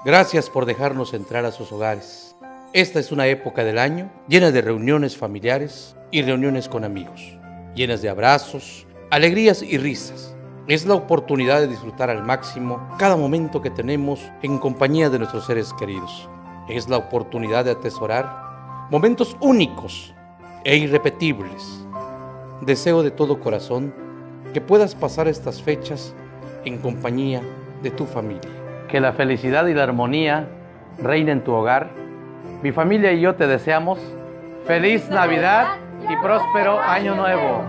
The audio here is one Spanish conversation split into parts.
Gracias por dejarnos entrar a sus hogares. Esta es una época del año llena de reuniones familiares y reuniones con amigos, llenas de abrazos, alegrías y risas. Es la oportunidad de disfrutar al máximo cada momento que tenemos en compañía de nuestros seres queridos. Es la oportunidad de atesorar momentos únicos e irrepetibles. Deseo de todo corazón que puedas pasar estas fechas en compañía de tu familia. Que la felicidad y la armonía reinen en tu hogar. Mi familia y yo te deseamos feliz Navidad y próspero Año Nuevo.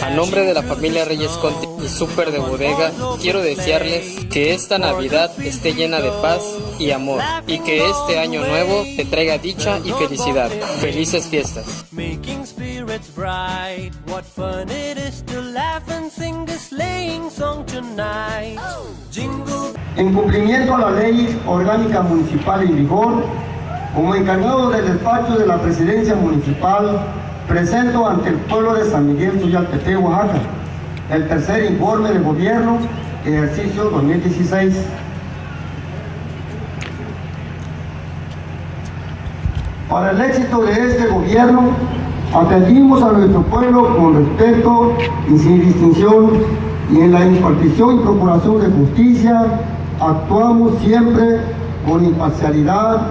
A nombre de la familia Reyes Conti y Súper de Bodega, quiero desearles que esta Navidad esté llena de paz y amor, y que este año nuevo te traiga dicha y felicidad. ¡Felices fiestas! En cumplimiento a la ley orgánica municipal en vigor, como encargado del despacho de la presidencia municipal, presento ante el pueblo de San Miguel Suyaltepec, Oaxaca, el tercer informe de gobierno, ejercicio 2016. Para el éxito de este gobierno, atendimos a nuestro pueblo con respeto y sin distinción, y en la impartición y procuración de justicia, actuamos siempre con imparcialidad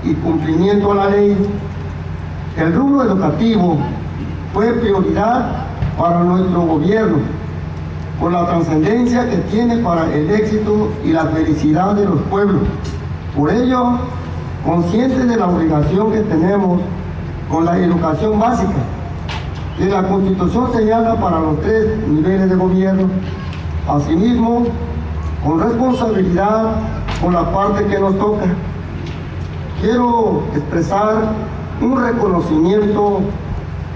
y cumplimiento a la ley. El rubro educativo fue prioridad para nuestro gobierno, con la trascendencia que tiene para el éxito y la felicidad de los pueblos. Por ello, conscientes de la obligación que tenemos con la educación básica, que la Constitución señala para los 3 niveles de gobierno, asimismo, con responsabilidad con la parte que nos toca, quiero expresar un reconocimiento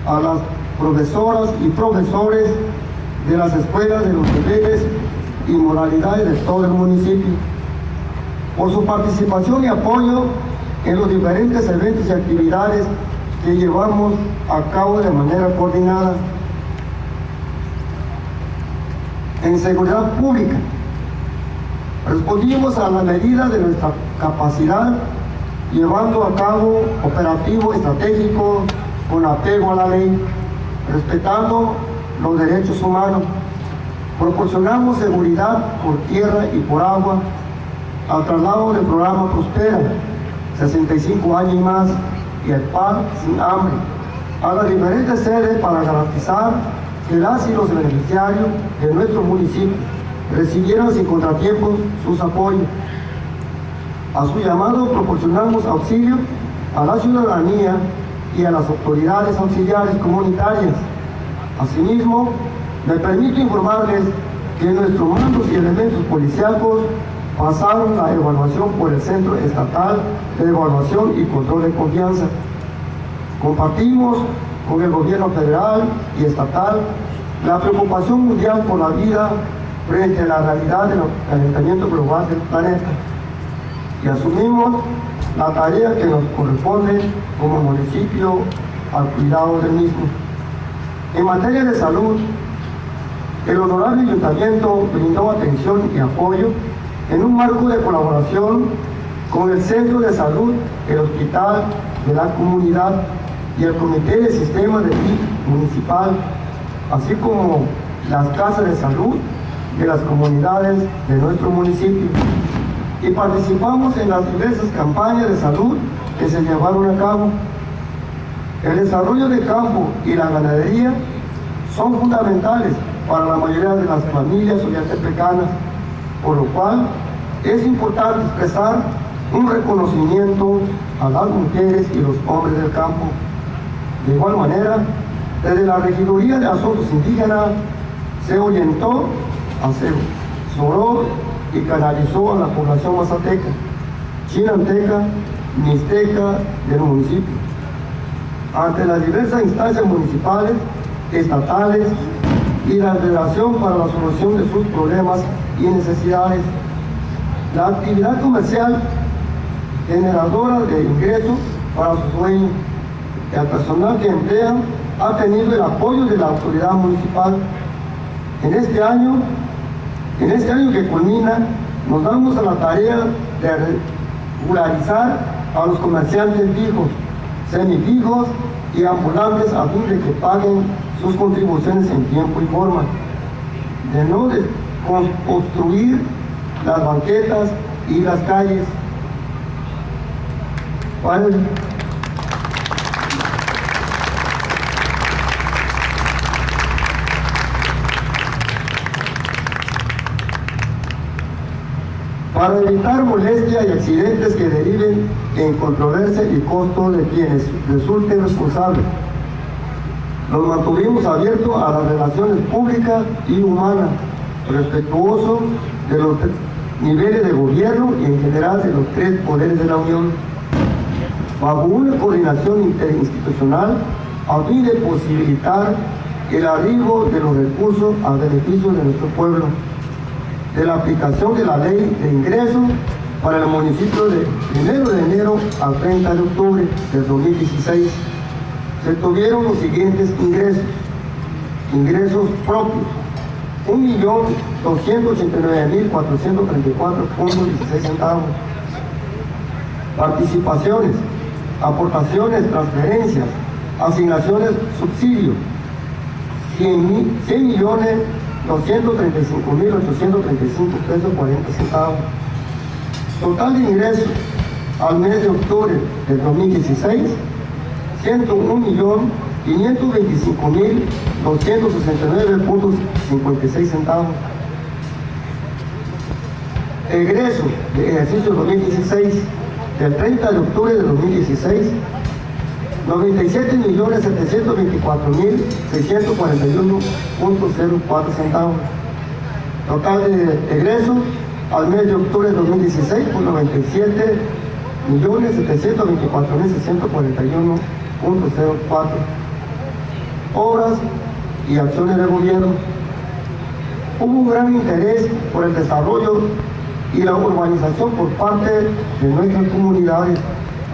a las profesoras y profesores de las escuelas de los deberes y moralidades de todo el municipio, por su participación y apoyo en los diferentes eventos y actividades que llevamos a cabo de manera coordinada. En seguridad pública, respondimos a la medida de nuestra capacidad, llevando a cabo operativo estratégico con apego a la ley, respetando los derechos humanos. Proporcionamos seguridad por tierra y por agua al traslado del programa Prospera, 65 años y más, y el pan sin hambre, a las diferentes sedes para garantizar que las y los beneficiarios de nuestro municipio recibieran sin contratiempos sus apoyos. A su llamado proporcionamos auxilio a la ciudadanía y a las autoridades auxiliares comunitarias. Asimismo, me permito informarles que nuestros mandos y elementos policíacos pasaron la evaluación por el Centro Estatal de Evaluación y Control de Confianza. Compartimos con el gobierno federal y estatal la preocupación mundial por la vida frente a la realidad del calentamiento global del planeta, y asumimos la tarea que nos corresponde como municipio al cuidado del mismo. En materia de salud, el honorable ayuntamiento brindó atención y apoyo en un marco de colaboración con el Centro de Salud, el Hospital de la Comunidad y el Comité de Sistema de DIF municipal, así como las casas de salud de las comunidades de nuestro municipio. Y participamos en las diversas campañas de salud que se llevaron a cabo. El desarrollo del campo y la ganadería son fundamentales para la mayoría de las familias suyaltepecanas, por lo cual es importante expresar un reconocimiento a las mujeres y los hombres del campo. De igual manera, desde la Regiduría de Asuntos Indígenas se orientó, asesoró y canalizó a la población mazateca, chinanteca, mixteca del municipio, ante las diversas instancias municipales, estatales y la relación para la solución de sus problemas y necesidades. La actividad comercial generadora de ingresos para sus dueños y al personal que emplea ha tenido el apoyo de la autoridad municipal. En este año que culmina, nos damos a la tarea de regularizar a los comerciantes fijos, semifijos y ambulantes a fin de que paguen sus contribuciones en tiempo y forma, de no obstruir las banquetas y las calles. Para evitar molestias y accidentes que deriven en controversia y costo de quienes resulten responsables, nos mantuvimos abiertos a las relaciones públicas y humanas, respetuosos de los niveles de gobierno y en general de los tres poderes de la Unión, bajo una coordinación interinstitucional a fin de posibilitar el arribo de los recursos a beneficio de nuestro pueblo, de la aplicación de la ley de ingresos para el municipio de 1 de enero al 30 de octubre del 2016. Se tuvieron los siguientes ingresos propios: 1.289.434.16 centavos. Participaciones, aportaciones, transferencias, asignaciones, subsidios, 100.235.835 pesos 40 centavos. Total de ingresos al mes de octubre del 2016, 101.525.269.56 centavos. Egresos de ejercicio 2016 del 30 de octubre de 2016, 97.724.641.04 centavos. Total de egresos al mes de octubre de 2016 por 97.724.641.04. Obras y acciones de gobierno. Hubo un gran interés por el desarrollo y la urbanización por parte de nuestras comunidades,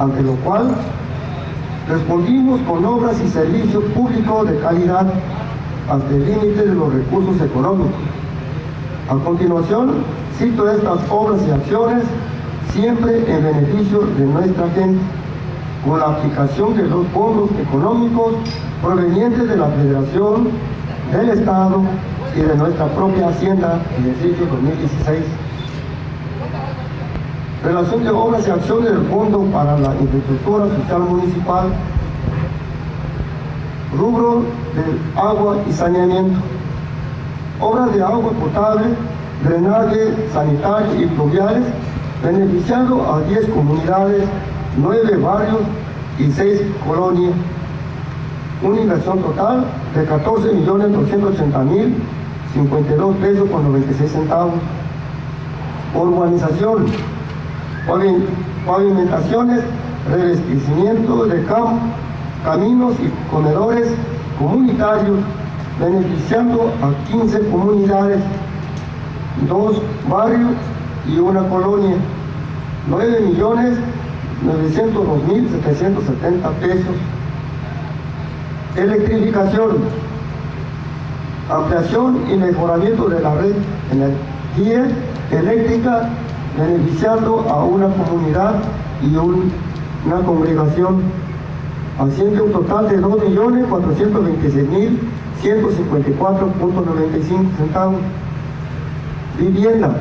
ante lo cual respondimos con obras y servicios públicos de calidad hasta el límite de los recursos económicos. A continuación, cito estas obras y acciones siempre en beneficio de nuestra gente, con la aplicación de los fondos económicos provenientes de la Federación, del Estado y de nuestra propia Hacienda en el ejercicio 2016. Relación de obras y acciones del Fondo para la Infraestructura Social Municipal. Rubro de agua y saneamiento. Obras de agua potable, drenaje sanitario y pluviales, beneficiando a 10 comunidades, 9 barrios y 6 colonias. Una inversión total de 14.280.052 pesos con 96 centavos. Urbanización. Pavimentaciones, revestimiento de caminos y comedores comunitarios, beneficiando a 15 comunidades, 2 barrios y una colonia, 9.902.770 pesos. Electrificación, ampliación y mejoramiento de la red de energía eléctrica, beneficiando a una comunidad y una congregación, haciendo un total de 2.426.154.95 centavos. Vivienda,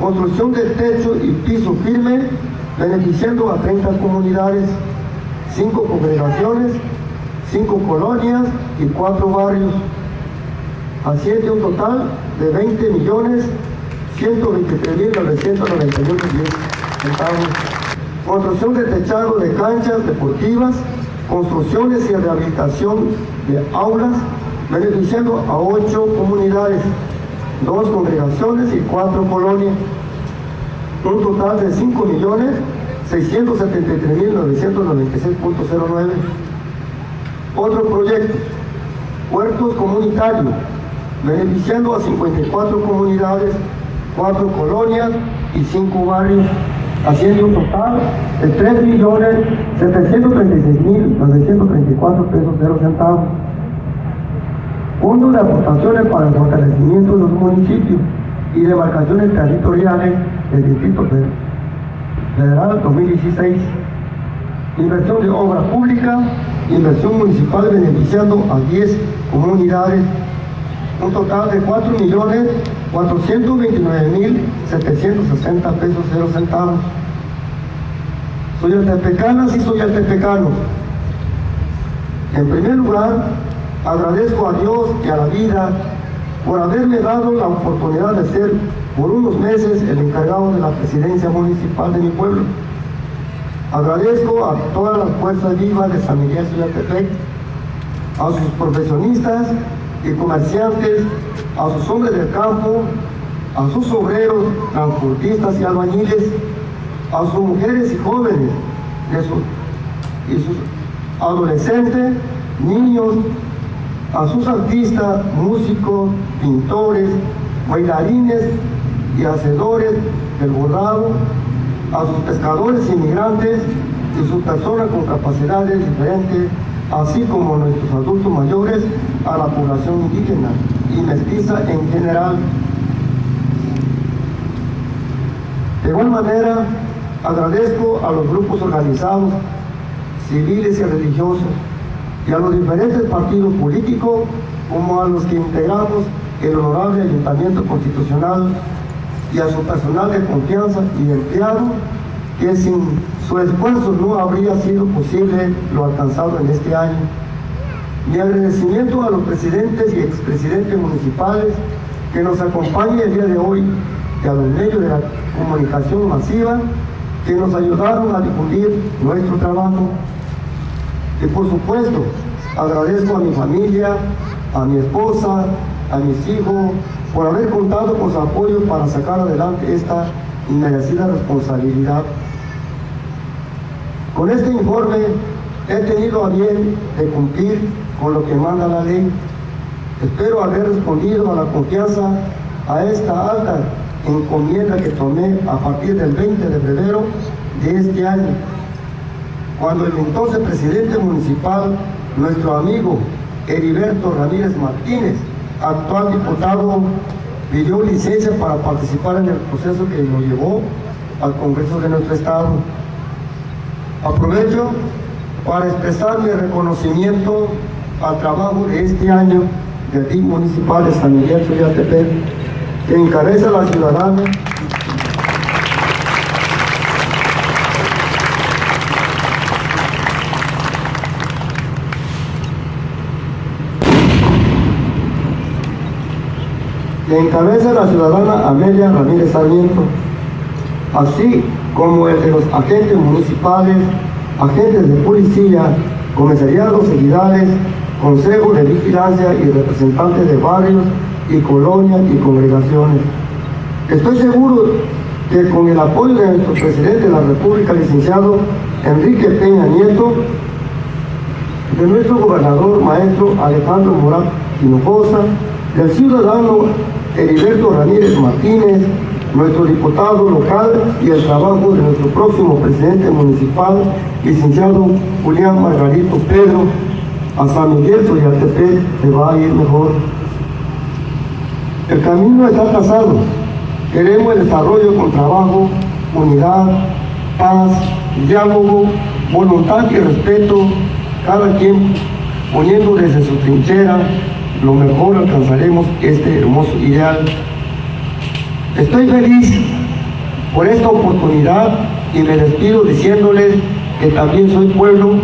construcción de techo y piso firme, beneficiando a 30 comunidades, 5 congregaciones, 5 colonias y 4 barrios, haciendo un total de 20.123.991 centavos. Construcción de techado de canchas deportivas, construcciones y rehabilitación de aulas, beneficiando a 8 comunidades, 2 congregaciones y 4 colonias. Un total de 5.673.996.09. Otro proyecto, huertos comunitarios, beneficiando a 54 comunidades, 4 colonias 5 barrios, haciendo un total de 3.736.934 pesos 0 centavos. Fondos de aportaciones para el fortalecimiento de los municipios y demarcaciones territoriales del Distrito Federal 2016. Inversión de obra pública, inversión municipal beneficiando a 10 comunidades. Un total de 4.429.760 pesos 0 centavos. Soy altepecanas y soy altepecano. En primer lugar, agradezco a Dios y a la vida por haberme dado la oportunidad de ser por unos meses el encargado de la presidencia municipal de mi pueblo. Agradezco a todas las fuerzas vivas de San Miguel Xoyaltepec, a sus profesionistas y comerciantes, a sus hombres del campo, a sus obreros, transportistas y albañiles, a sus mujeres y jóvenes, y sus adolescentes, niños, a sus artistas, músicos, pintores, bailarines y hacedores del bordado, a sus pescadores inmigrantes y sus personas con capacidades diferentes, así como a nuestros adultos mayores, a la población indígena y mestiza en general. De igual manera, agradezco a los grupos organizados, civiles y religiosos, y a los diferentes partidos políticos, como a los que integramos el honorable Ayuntamiento Constitucional, y a su personal de confianza y empleado, que sin su esfuerzo no habría sido posible lo alcanzado en este año. Mi agradecimiento a los presidentes y expresidentes municipales que nos acompañan el día de hoy, y a los medios de la comunicación masiva que nos ayudaron a difundir nuestro trabajo. Y por supuesto, agradezco a mi familia, a mi esposa, a mis hijos, por haber contado con su apoyo para sacar adelante esta inmerecida responsabilidad. Con este informe he tenido a bien de cumplir con lo que manda la ley. Espero haber respondido a la confianza a esta alta encomienda que tomé a partir del 20 de febrero de este año, cuando el entonces presidente municipal, nuestro amigo Heriberto Ramírez Martínez, actual diputado, pidió licencia para participar en el proceso que nos llevó al Congreso de nuestro Estado. Aprovecho para expresar mi reconocimiento al trabajo de este año del DIF municipal de San Miguel Xoyaltepec, que encabeza la ciudadana Amelia Ramírez Sarmiento, así como el de los agentes municipales, agentes de policía, comisariados ejidales, consejos de vigilancia y representantes de barrios y colonias y congregaciones. Estoy seguro que con el apoyo de nuestro presidente de la República, licenciado Enrique Peña Nieto, de nuestro gobernador maestro Alejandro Murat Hinojosa, del ciudadano Heriberto Ramírez Martínez, nuestro diputado local, y el trabajo de nuestro próximo presidente municipal, licenciado Julián Margarito Pedro, a San Miguel Xoyaltepec se va a ir mejor. El camino está trazado. Queremos el desarrollo con trabajo, unidad, paz, diálogo, voluntad y respeto, cada quien poniendo desde su trinchera lo mejor. Alcanzaremos este hermoso ideal. Estoy feliz por esta oportunidad y me despido diciéndoles que también soy pueblo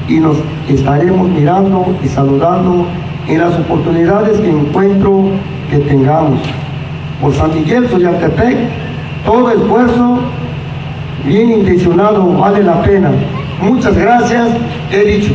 y nos estaremos mirando y saludando en las oportunidades que encuentro que tengamos. Por San Miguel Xoyaltepec, todo esfuerzo bien intencionado vale la pena. Muchas gracias, he dicho.